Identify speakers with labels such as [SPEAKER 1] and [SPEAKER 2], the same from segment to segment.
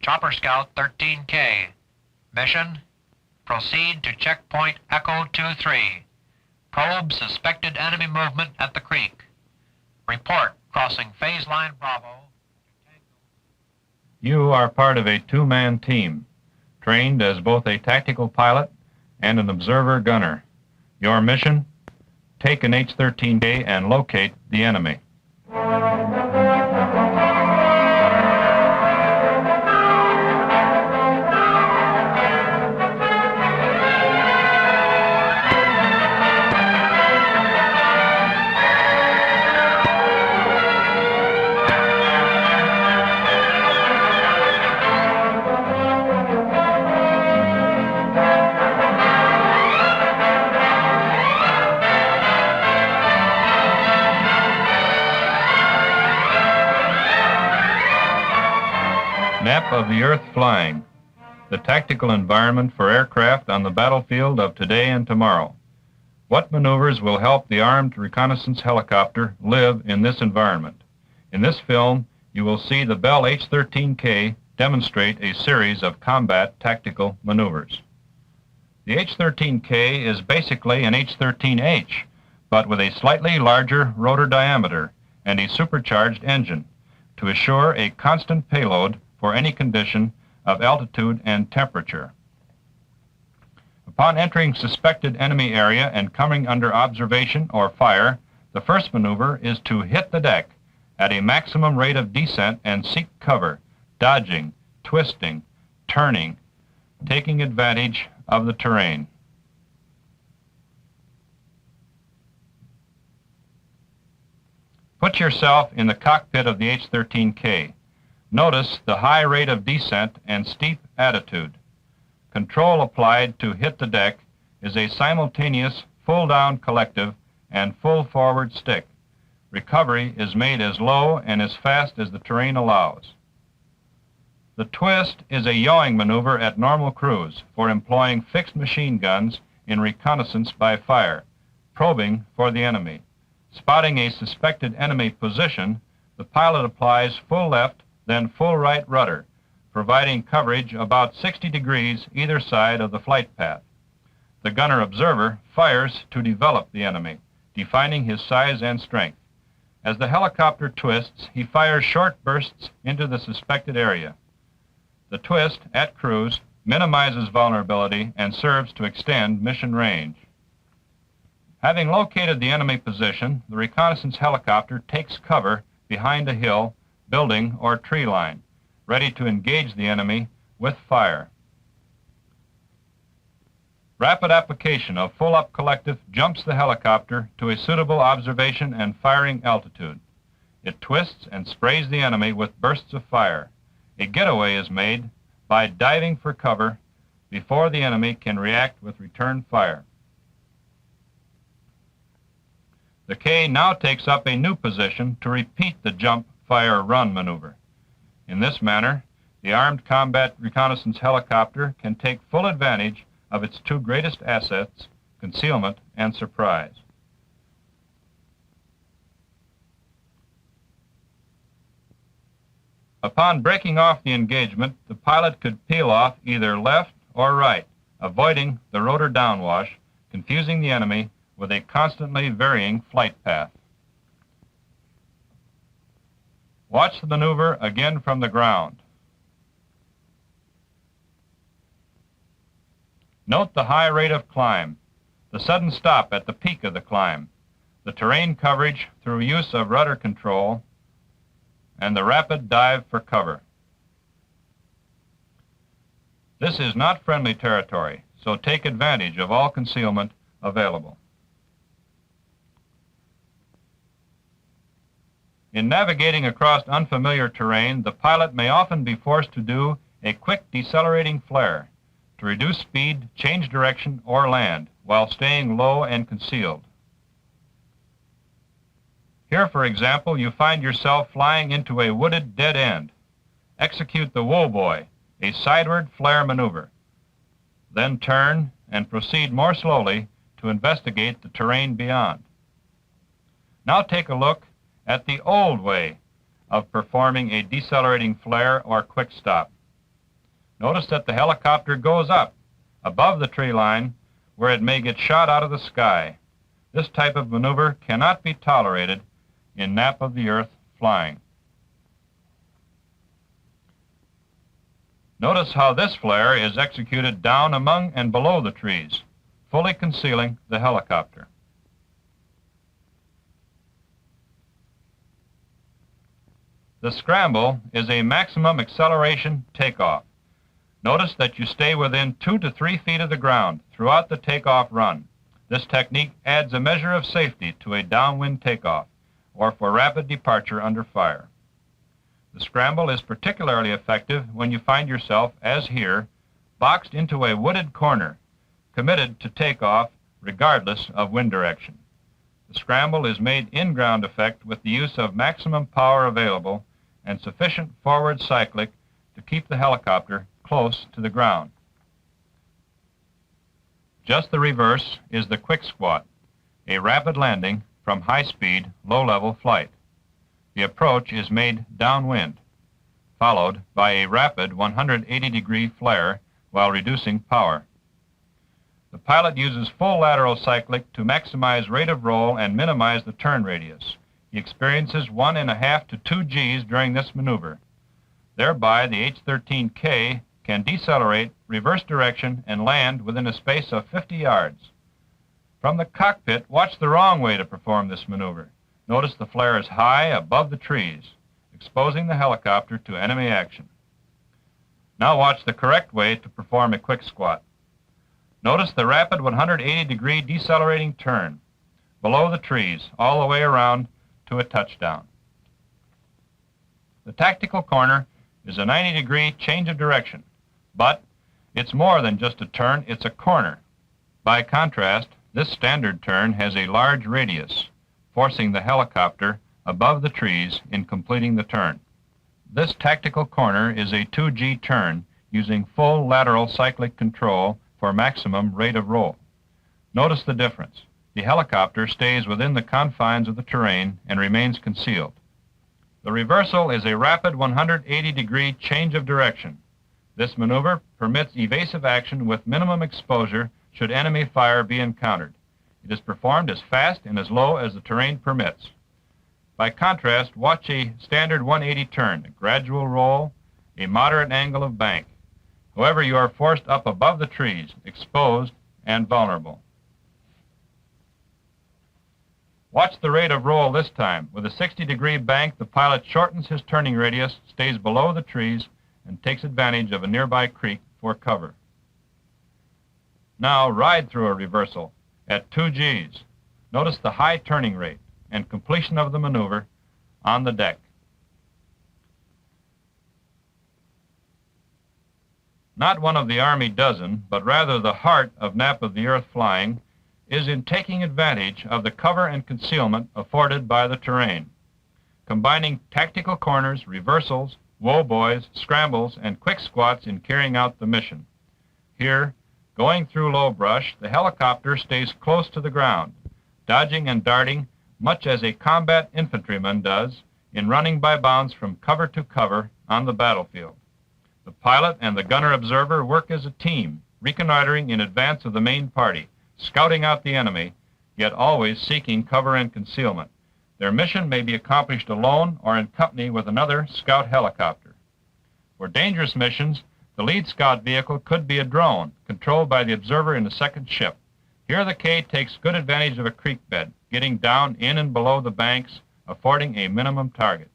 [SPEAKER 1] Chopper Scout 13K. Mission: proceed to checkpoint Echo 23. Probe suspected enemy movement at the creek. Report crossing phase line Bravo.
[SPEAKER 2] You are part of a two-man team, trained as both a tactical pilot and an observer gunner. Your mission? Take an H-13K and locate the enemy. Map of the Earth flying, the tactical environment for aircraft on the battlefield of today and tomorrow. What maneuvers will help the armed reconnaissance helicopter live in this environment? In this film, you will see the Bell H-13K demonstrate a series of combat tactical maneuvers. The H-13K is basically an H-13H, but with a slightly larger rotor diameter and a supercharged engine to assure a constant payload for any condition of altitude and temperature. Upon entering suspected enemy area and coming under observation or fire, the first maneuver is to hit the deck at a maximum rate of descent and seek cover, dodging, twisting, turning, taking advantage of the terrain. Put yourself in the cockpit of the H-13K. Notice the high rate of descent and steep attitude. Control applied to hit the deck is a simultaneous full down collective and full forward stick. Recovery is made as low and as fast as the terrain allows. The twist is a yawing maneuver at normal cruise for employing fixed machine guns in reconnaissance by fire, probing for the enemy. Spotting a suspected enemy position, the pilot applies full left then full right rudder, providing coverage about 60 degrees either side of the flight path. The gunner observer fires to develop the enemy, defining his size and strength. As the helicopter twists, he fires short bursts into the suspected area. The twist, at cruise, minimizes vulnerability and serves to extend mission range. Having located the enemy position, the reconnaissance helicopter takes cover behind a hill, building, or tree line, ready to engage the enemy with fire. Rapid application of full-up collective jumps the helicopter to a suitable observation and firing altitude. It twists and sprays the enemy with bursts of fire. A getaway is made by diving for cover before the enemy can react with return fire. The K now takes up a new position to repeat the jump, fire, run maneuver. In this manner, the armed combat reconnaissance helicopter can take full advantage of its two greatest assets, concealment and surprise. Upon breaking off the engagement, the pilot could peel off either left or right, avoiding the rotor downwash, confusing the enemy with a constantly varying flight path. Watch the maneuver again from the ground. Note the high rate of climb, the sudden stop at the peak of the climb, the terrain coverage through use of rudder control, and the rapid dive for cover. This is not friendly territory, so take advantage of all concealment available. In navigating across unfamiliar terrain, the pilot may often be forced to do a quick decelerating flare to reduce speed, change direction, or land while staying low and concealed. Here, for example, you find yourself flying into a wooded dead end. Execute the Woe Boy, a sideward flare maneuver. Then turn and proceed more slowly to investigate the terrain beyond. Now take a look at the old way of performing a decelerating flare or quick stop. Notice that the helicopter goes up above the tree line where it may get shot out of the sky. This type of maneuver cannot be tolerated in nap of the earth flying. Notice how this flare is executed down among and below the trees, fully concealing the helicopter. The scramble is a maximum acceleration takeoff. Notice that you stay within 2 to 3 feet of the ground throughout the takeoff run. This technique adds a measure of safety to a downwind takeoff or for rapid departure under fire. The scramble is particularly effective when you find yourself, as here, boxed into a wooded corner, committed to takeoff regardless of wind direction. The scramble is made in ground effect with the use of maximum power available and sufficient forward cyclic to keep the helicopter close to the ground. Just the reverse is the quick squat, a rapid landing from high-speed, low-level flight. The approach is made downwind, followed by a rapid 180-degree flare while reducing power. The pilot uses full lateral cyclic to maximize rate of roll and minimize the turn radius. He experiences 1.5 to 2 Gs during this maneuver. Thereby, the H-13K can decelerate, reverse direction, and land within a space of 50 yards. From the cockpit, watch the wrong way to perform this maneuver. Notice the flare is high above the trees, exposing the helicopter to enemy action. Now watch the correct way to perform a quick squat. Notice the rapid 180-degree decelerating turn below the trees all the way around to a touchdown. The tactical corner is a 90-degree change of direction, but it's more than just a turn, it's a corner. By contrast, this standard turn has a large radius, forcing the helicopter above the trees in completing the turn. This tactical corner is a 2G turn using full lateral cyclic control for maximum rate of roll. Notice the difference. The helicopter stays within the confines of the terrain and remains concealed. The reversal is a rapid 180-degree change of direction. This maneuver permits evasive action with minimum exposure should enemy fire be encountered. It is performed as fast and as low as the terrain permits. By contrast, watch a standard 180 turn, a gradual roll, a moderate angle of bank. However, you are forced up above the trees, exposed and vulnerable. Watch the rate of roll this time. With a 60-degree bank, the pilot shortens his turning radius, stays below the trees, and takes advantage of a nearby creek for cover. Now ride through a reversal at 2 Gs. Notice the high turning rate and completion of the maneuver on the deck. Not one of the Army dozen, but rather the heart of nap of the earth flying, is in taking advantage of the cover and concealment afforded by the terrain, combining tactical corners, reversals, woe-boys, scrambles, and quick squats in carrying out the mission. Here, going through low brush, the helicopter stays close to the ground, dodging and darting much as a combat infantryman does in running by bounds from cover to cover on the battlefield. The pilot and the gunner observer work as a team, reconnoitering in advance of the main party, scouting out the enemy, yet always seeking cover and concealment. Their mission may be accomplished alone or in company with another scout helicopter. For dangerous missions, the lead scout vehicle could be a drone, controlled by the observer in the second ship. Here the K takes good advantage of a creek bed, getting down in and below the banks, affording a minimum target.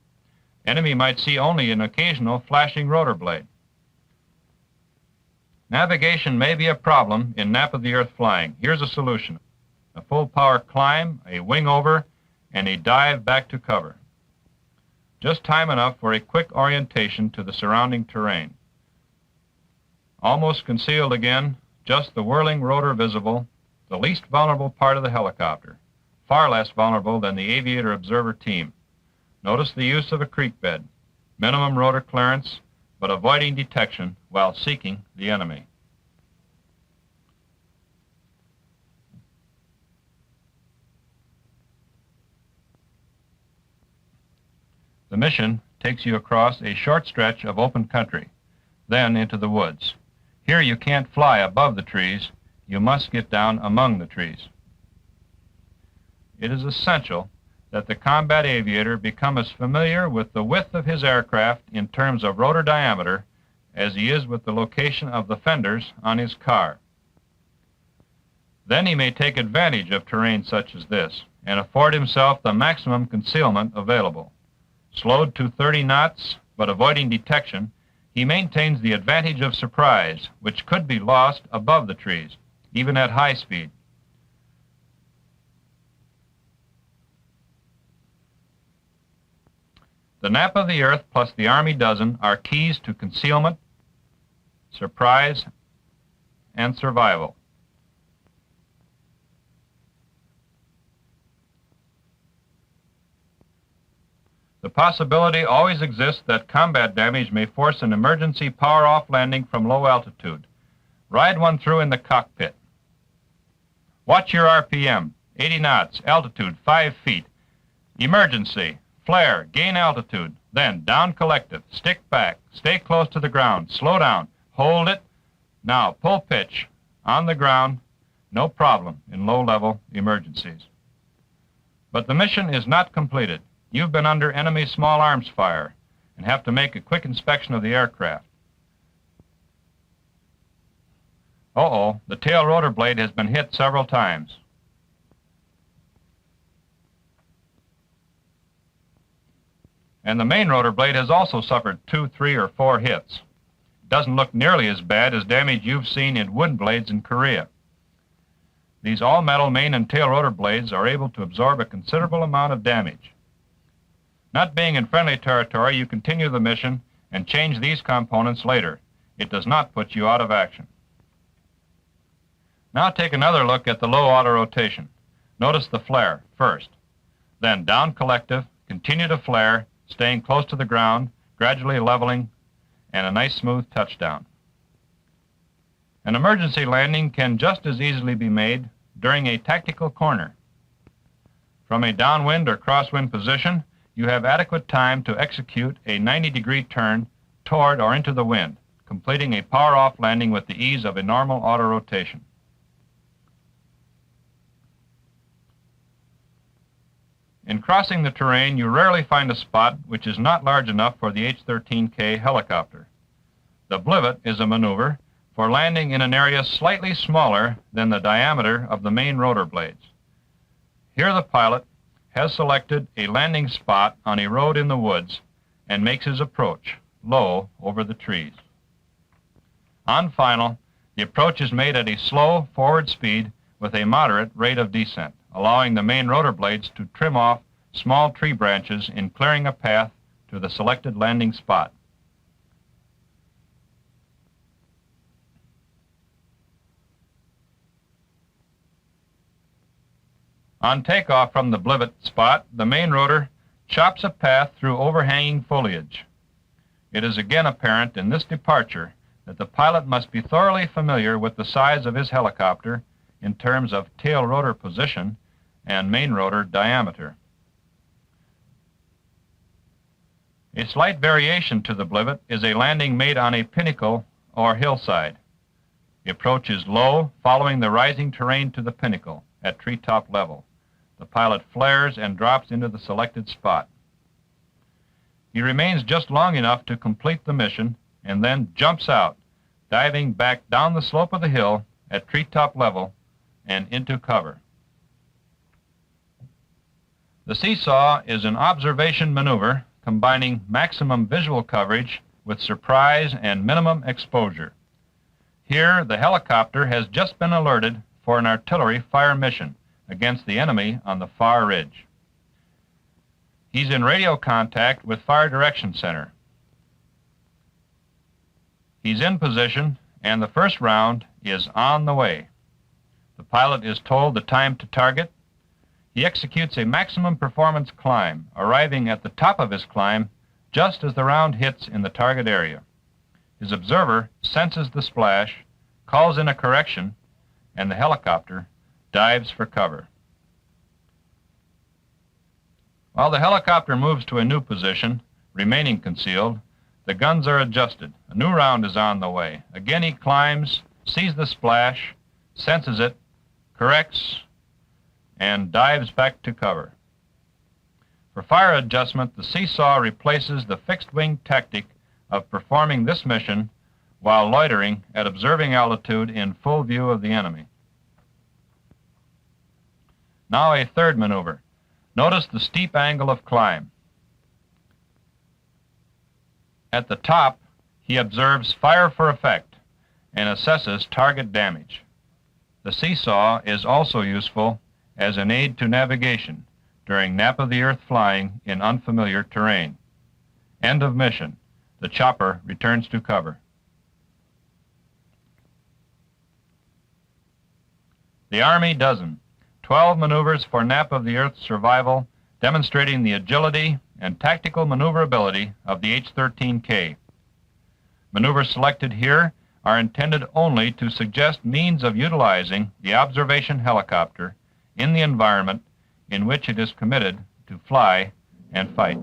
[SPEAKER 2] Enemy might see only an occasional flashing rotor blade. Navigation may be a problem in nap of the earth flying. Here's a solution: a full power climb, a wing over, and a dive back to cover. Just time enough for a quick orientation to the surrounding terrain. Almost concealed again, just the whirling rotor visible, the least vulnerable part of the helicopter, far less vulnerable than the aviator observer team. Notice the use of a creek bed, minimum rotor clearance, but avoiding detection while seeking the enemy. The mission takes you across a short stretch of open country. then into the woods. Here you can't fly above the trees. You must get down among the trees. It is essential that the combat aviator become as familiar with the width of his aircraft in terms of rotor diameter as he is with the location of the fenders on his car. Then he may take advantage of terrain such as this and afford himself the maximum concealment available. Slowed to 30 knots, but avoiding detection, he maintains the advantage of surprise, which could be lost above the trees, even at high speed. The nap of the earth plus the Army dozen are keys to concealment, surprise, and survival. The possibility always exists that combat damage may force an emergency power-off landing from low altitude. Ride one through in the cockpit. Watch your RPM, 80 knots, altitude 5 feet. Emergency, flare, gain altitude, then down collective, stick back, stay close to the ground, slow down, hold it. Now pull pitch, on the ground, no problem in low-level emergencies. But the mission is not completed. You've been under enemy small arms fire and have to make a quick inspection of the aircraft. Uh-oh, the tail rotor blade has been hit several times. And the main rotor blade has also suffered 2, 3, or 4 hits. It doesn't look nearly as bad as damage you've seen in wind blades in Korea. These all-metal main and tail rotor blades are able to absorb a considerable amount of damage. Not being in friendly territory, you continue the mission and change these components later. It does not put you out of action. Now take another look at the low auto rotation. Notice the flare first. Then down collective, continue to flare, staying close to the ground, gradually leveling, and a nice smooth touchdown. An emergency landing can just as easily be made during a tactical corner. From a downwind or crosswind position, you have adequate time to execute a 90-degree turn toward or into the wind, completing a power-off landing with the ease of a normal auto rotation. In crossing the terrain, you rarely find a spot which is not large enough for the H-13K helicopter. The blivet is a maneuver for landing in an area slightly smaller than the diameter of the main rotor blades. Here the pilot has selected a landing spot on a road in the woods and makes his approach low over the trees. On final, the approach is made at a slow forward speed with a moderate rate of descent, allowing the main rotor blades to trim off small tree branches in clearing a path to the selected landing spot. On takeoff from the blivet spot, the main rotor chops a path through overhanging foliage. It is again apparent in this departure that the pilot must be thoroughly familiar with the size of his helicopter in terms of tail rotor position and main rotor diameter. A slight variation to the blivet is a landing made on a pinnacle or hillside. The approach is low, following the rising terrain to the pinnacle at treetop level. The pilot flares and drops into the selected spot. He remains just long enough to complete the mission and then jumps out, diving back down the slope of the hill at treetop level and into cover. The seesaw is an observation maneuver combining maximum visual coverage with surprise and minimum exposure. Here, the helicopter has just been alerted for an artillery fire mission against the enemy on the far ridge. He's in radio contact with Fire Direction Center. He's in position, and the first round is on the way. The pilot is told the time to target. He executes a maximum performance climb, arriving at the top of his climb just as the round hits in the target area. His observer senses the splash, calls in a correction, and the helicopter dives for cover. While the helicopter moves to a new position, remaining concealed, The guns are adjusted. A new round is on the way. Again he climbs, sees the splash, senses it, corrects, and dives back to cover. For fire adjustment, the Seesaw replaces the fixed-wing tactic of performing this mission while loitering at observing altitude in full view of the enemy. Now a third maneuver. Notice the steep angle of climb. At the top, he observes fire for effect and assesses target damage. The Seesaw is also useful as an aid to navigation during nap of the earth flying in unfamiliar terrain. End of mission. The chopper returns to cover. The Army Dozen. 12 maneuvers for nap of the earth survival, demonstrating the agility and tactical maneuverability of the H-13K. Maneuvers selected here are intended only to suggest means of utilizing the observation helicopter in the environment in which it is committed to fly and fight.